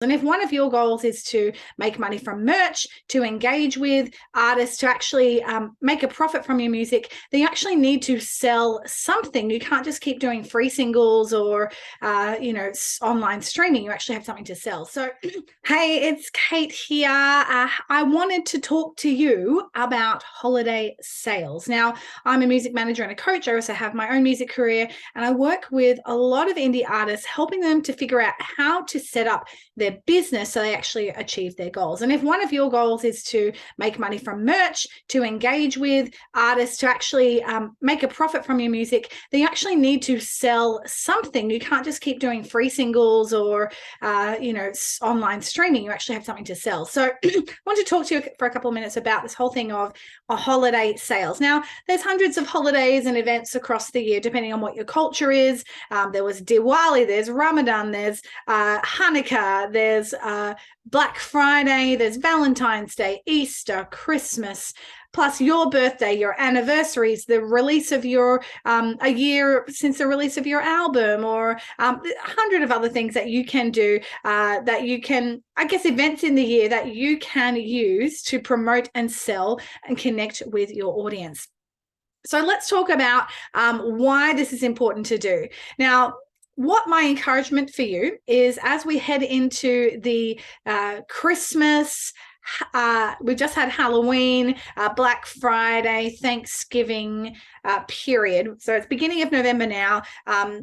And if one of your goals is to make money from merch, to engage with artists, to actually make a profit from your music, then you actually need to sell something. You can't just keep doing free singles or, online streaming. You actually have something to sell. So, hey, it's Kate here. I wanted to talk to you about holiday sales. Now, I'm a music manager and a coach. I also have my own music career, and I work with a lot of indie artists, helping them to figure out how to set up their business so they actually achieve their goals. And if one of your goals is to make money from merch, to engage with artists, to actually make a profit from your music, then you actually need to sell something. You can't just keep doing free singles or online streaming. You actually have something to sell. So I want to talk to you for a couple of minutes about this whole thing of holiday sales. Now, there's hundreds of holidays and events across the year, depending on what your culture is. There was Diwali, there's Ramadan, there's Hanukkah, there's Black Friday, there's Valentine's Day, Easter, Christmas, plus your birthday, your anniversaries, the release of your a year since the release of your album, or 100 of other things that you can do, that you can, events in the year that you can use to promote and sell and connect with your audience. So let's talk about why this is important to do. Now, what my encouragement for you is, as we head into the Christmas, we've just had Halloween, Black Friday, Thanksgiving period. So it's beginning of November now.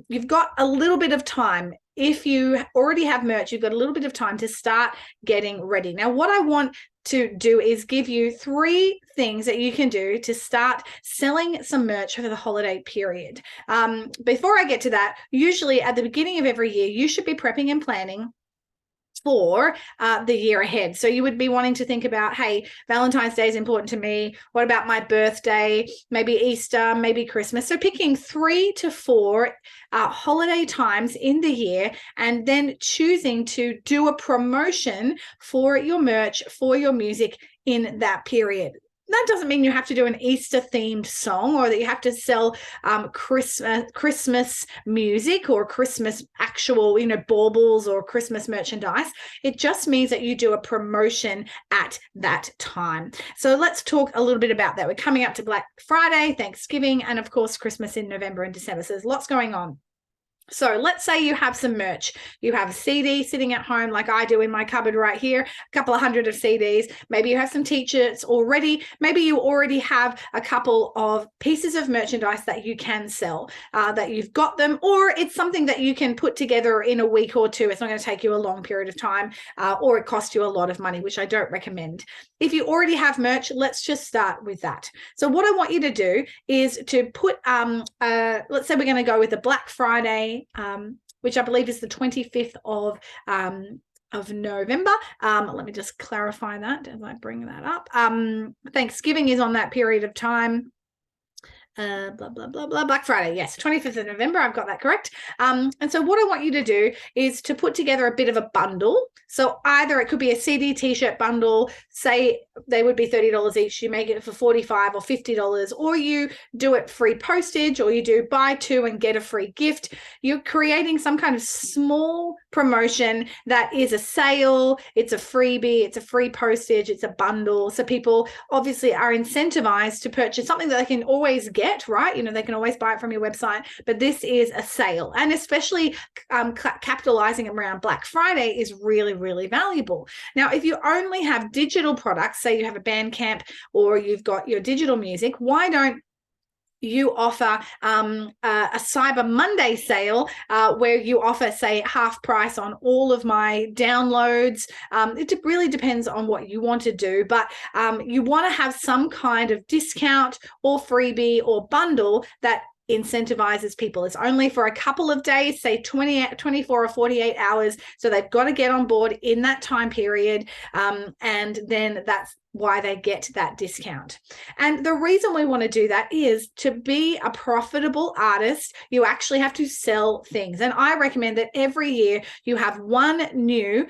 You've got a little bit of time. If you already have merch, you've got a little bit of time to start getting ready. Now, what I want to do is give you 3 things that you can do to start selling some merch for the holiday period. Before I get to that, usually at the beginning of every year, you should be prepping and planning for the year ahead. So you would be wanting to think about, hey, Valentine's Day is important to me. What about my birthday? Maybe Easter, maybe Christmas. So picking 3 to 4 holiday times in the year, and then choosing to do a promotion for your merch, for your music in that period. That doesn't mean you have to do an Easter-themed song, or that you have to sell Christmas music or Christmas actual, baubles or Christmas merchandise. It just means that you do a promotion at that time. So let's talk a little bit about that. We're coming up to Black Friday, Thanksgiving, and of course, Christmas in November and December. So there's lots going on. So let's say you have some merch. You have a CD sitting at home, like I do in my cupboard right here, a couple of hundred of CDs. Maybe you have some t-shirts already. Maybe you already have a couple of pieces of merchandise that you can sell, that you've got them, or it's something that you can put together in a week or 2. It's not going to take you a long period of time, or it costs you a lot of money, which I don't recommend. If you already have merch, let's just start with that. So what I want you to do is to put, let's say we're going to go with the Black Friday, which I believe is the 25th of November. Let me just clarify that as I bring that up. Thanksgiving is on that period of time. Black Friday, yes, 25th of November, I've got that correct. And so what I want you to do is to put together a bit of a bundle. So either it could be a CD t-shirt bundle, say they would be $30 each, you make it for $45 or $50, or you do it free postage, or you do buy 2 and get a free gift. You're creating some kind of small promotion that is a sale, it's a freebie, it's a free postage, it's a bundle. So people obviously are incentivized to purchase something that they can always get, right? They can always buy it from your website, but this is a sale. And especially capitalizing around Black Friday is really, really valuable. Now, if you only have digital products, say you have a Bandcamp or you've got your digital music, why don't you offer a Cyber Monday sale where you offer, say, half price on all of my downloads. It really depends on what you want to do, but you want to have some kind of discount or freebie or bundle that incentivizes people. It's only for a couple of days, say 24 or 48 hours. So they've got to get on board in that time period. And then that's why they get that discount. And the reason we want to do that is to be a profitable artist, you actually have to sell things. And I recommend that every year you have one new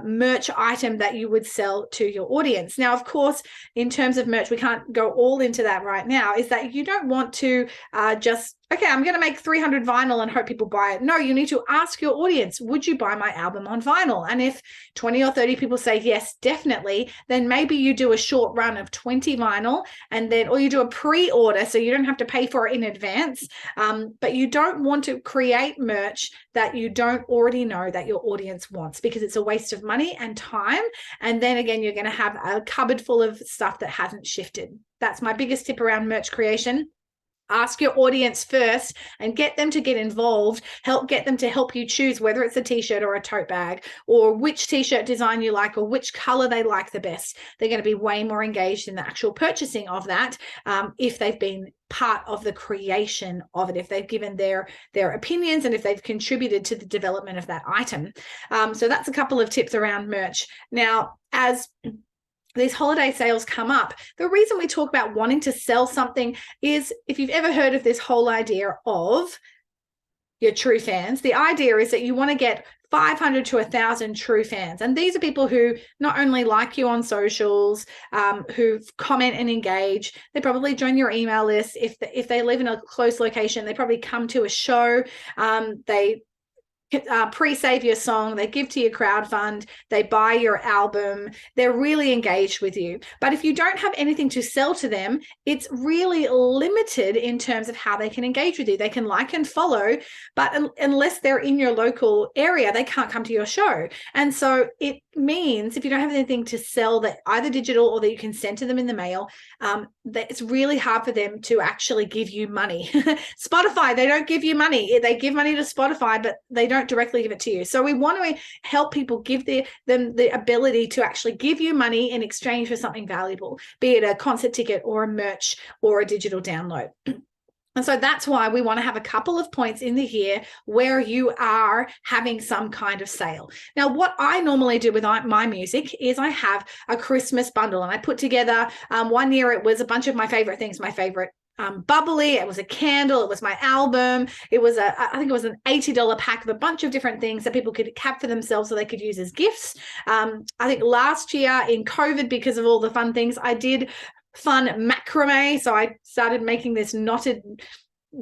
merch item that you would sell to your audience. Now, of course, in terms of merch, we can't go all into that right now, is that you don't want to just okay, I'm going to make 300 vinyl and hope people buy it. No, you need to ask your audience, would you buy my album on vinyl? And if 20 or 30 people say yes, definitely, then maybe you do a short run of 20 vinyl, and then, or you do a pre-order so you don't have to pay for it in advance. But you don't want to create merch that you don't already know that your audience wants, because it's a waste of money and time. And then again, you're going to have a cupboard full of stuff that hasn't shifted. That's my biggest tip around merch creation. Ask your audience first and get them to get involved. Get them to help you choose whether it's a t-shirt or a tote bag, or which t-shirt design you like, or which color they like the best. They're going to be way more engaged in the actual purchasing of that if they've been part of the creation of it, if they've given their opinions, and if they've contributed to the development of that item. So that's a couple of tips around merch. Now, as these holiday sales come up, the reason we talk about wanting to sell something is, if you've ever heard of this whole idea of your true fans, the idea is that you want to get 500 to 1,000 true fans. And these are people who not only like you on socials, who comment and engage, they probably join your email list. If they live in a close location, they probably come to a show. They pre-save your song, they give to your crowdfund, they buy your album, they're really engaged with you. But if you don't have anything to sell to them, it's really limited in terms of how they can engage with you. They can like and follow, but unless they're in your local area, they can't come to your show. And so it means if you don't have anything to sell, that either digital or that you can send to them in the mail, that it's really hard for them to actually give you money. Spotify, they don't give you money. They give money to Spotify, but they don't directly give it to you. So we want to help people, give them the ability to actually give you money in exchange for something valuable, be it a concert ticket or a merch or a digital download. And so that's why we want to have a couple of points in the year where you are having some kind of sale. Now, what I normally do with my music is I have a Christmas bundle, and I put together, one year it was a bunch of my favorite things, my favorite bubbly, it was a candle, it was my album, it was I think it was an $80 pack of a bunch of different things that people could have for themselves so they could use as gifts. I think last year in COVID, because of all the fun things, I did fun macrame. So I started making this knotted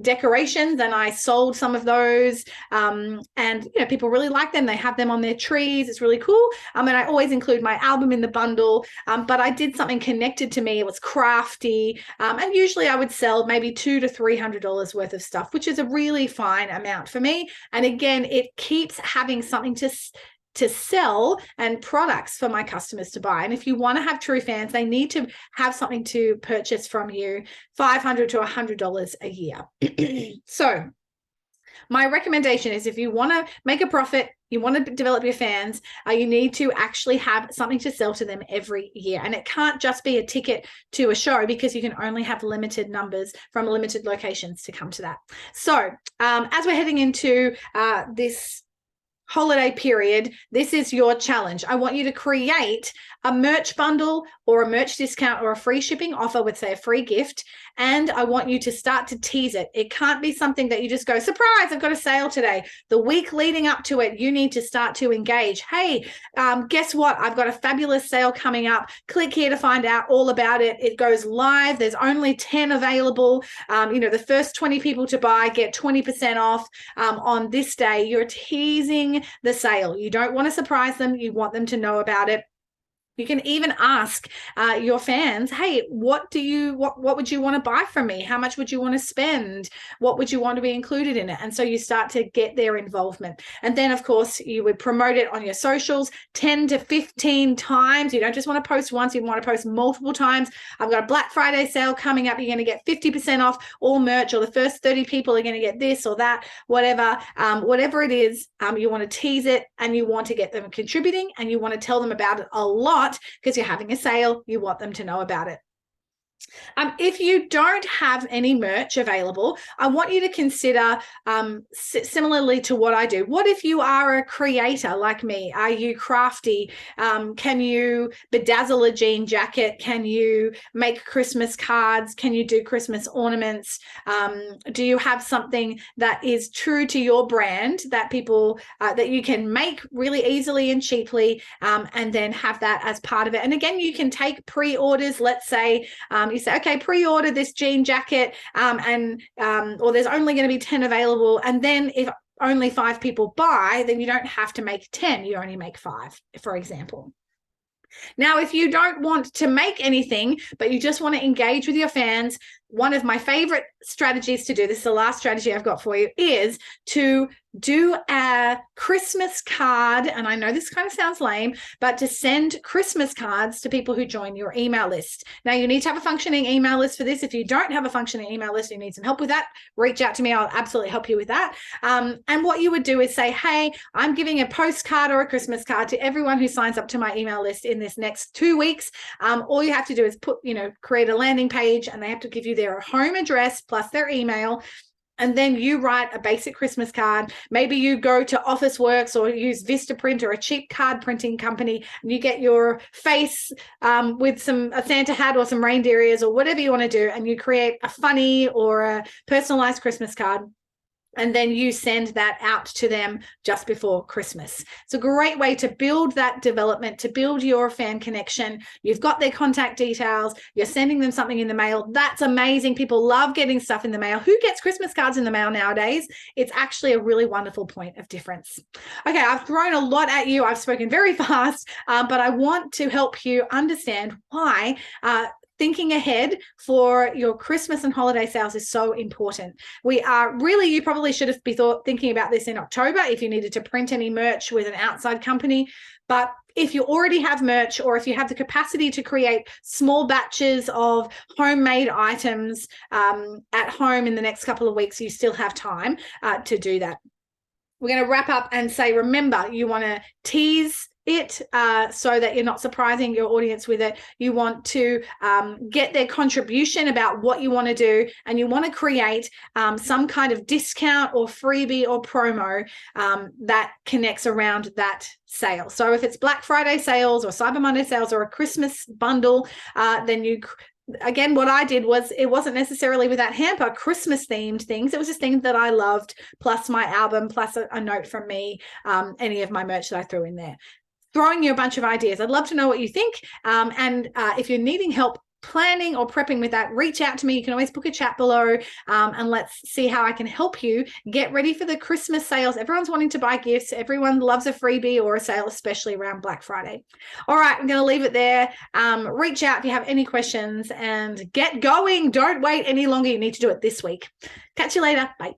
decorations, and I sold some of those, and people really like them. They have them on their trees. It's really cool. And I always include my album in the bundle, but I did something connected to me. It was crafty, and usually I would sell maybe $200 to $300 worth of stuff, which is a really fine amount for me. And again, it keeps having something to sell and products for my customers to buy. And if you want to have true fans, they need to have something to purchase from you, $500 to $100 a year. So my recommendation is, if you want to make a profit, you want to develop your fans, you need to actually have something to sell to them every year. And it can't just be a ticket to a show, because you can only have limited numbers from limited locations to come to that. So as we're heading into this holiday period, this is your challenge. I want you to create a merch bundle or a merch discount or a free shipping offer with, say, a free gift. And I want you to start to tease it. It can't be something that you just go, surprise, I've got a sale today. The week leading up to it, you need to start to engage. Hey, guess what? I've got a fabulous sale coming up. Click here to find out all about it. It goes live. There's only 10 available. The first 20 people to buy get 20% off on this day. You're teasing the sale. You don't want to surprise them. You want them to know about it. You can even ask your fans, hey, what would you want to buy from me? How much would you want to spend? What would you want to be included in it? And so you start to get their involvement. And then, of course, you would promote it on your socials 10 to 15 times. You don't just want to post once, you want to post multiple times. I've got a Black Friday sale coming up. You're going to get 50% off all merch, or the first 30 people are going to get this or that, whatever. Whatever it is, you want to tease it, and you want to get them contributing, and you want to tell them about it a lot, because you're having a sale. You want them to know about it. If you don't have any merch available, I want you to consider, similarly to what I do, what if you are a creator like me? Are you crafty? Can you bedazzle a jean jacket? Can you make Christmas cards? Can you do Christmas ornaments? Do you have something that is true to your brand that people, that you can make really easily and cheaply, and then have that as part of it? And again, you can take pre-orders. Let's say, You say, okay, pre-order this jean jacket, or there's only going to be 10 available. And then if only 5 people buy, then you don't have to make 10. You only make 5, for example. Now, if you don't want to make anything, but you just want to engage with your fans, one of my favorite strategies to do, this is the last strategy I've got for you, is to do a Christmas card. And I know this kind of sounds lame, but to send Christmas cards to people who join your email list. Now, you need to have a functioning email list for this. If you don't have a functioning email list, you need some help with that, reach out to me. I'll absolutely help you with that. And what you would do is say, hey, I'm giving a postcard or a Christmas card to everyone who signs up to my email list in this next 2 weeks. All you have to do is create a landing page, and they have to give you their home address plus their email. And then you write a basic Christmas card. Maybe you go to Officeworks or use Vistaprint or a cheap card printing company, and you get your face with a Santa hat or some reindeer ears or whatever you want to do, and you create a funny or a personalized Christmas card. And then you send that out to them just before Christmas. It's a great way to build that development, to build your fan connection. You've got their contact details. You're sending them something in the mail. That's amazing. People love getting stuff in the mail. Who gets Christmas cards in the mail nowadays? It's actually a really wonderful point of difference. Okay, I've thrown a lot at you. I've spoken very fast, but I want to help you understand why thinking ahead for your Christmas and holiday sales is so important. You probably should have been thinking about this in October if you needed to print any merch with an outside company. But if you already have merch, or if you have the capacity to create small batches of homemade items at home in the next couple of weeks, you still have time to do that. We're going to wrap up and say, remember, you want to tease it so that you're not surprising your audience with it. You want to get their contribution about what you want to do, and you want to create some kind of discount or freebie or promo that connects around that sale. So if it's Black Friday sales or Cyber Monday sales or a Christmas bundle, then again, what I did was, it wasn't necessarily with that hamper Christmas themed things. It was just things that I loved, plus my album, plus a note from me, any of my merch that I threw in there. Throwing you a bunch of ideas. I'd love to know what you think. And if you're needing help planning or prepping with that, reach out to me. You can always book a chat below, and let's see how I can help you get ready for the Christmas sales. Everyone's wanting to buy gifts. Everyone loves a freebie or a sale, especially around Black Friday. All right, I'm going to leave it there. Reach out if you have any questions, and get going. Don't wait any longer. You need to do it this week. Catch you later. Bye.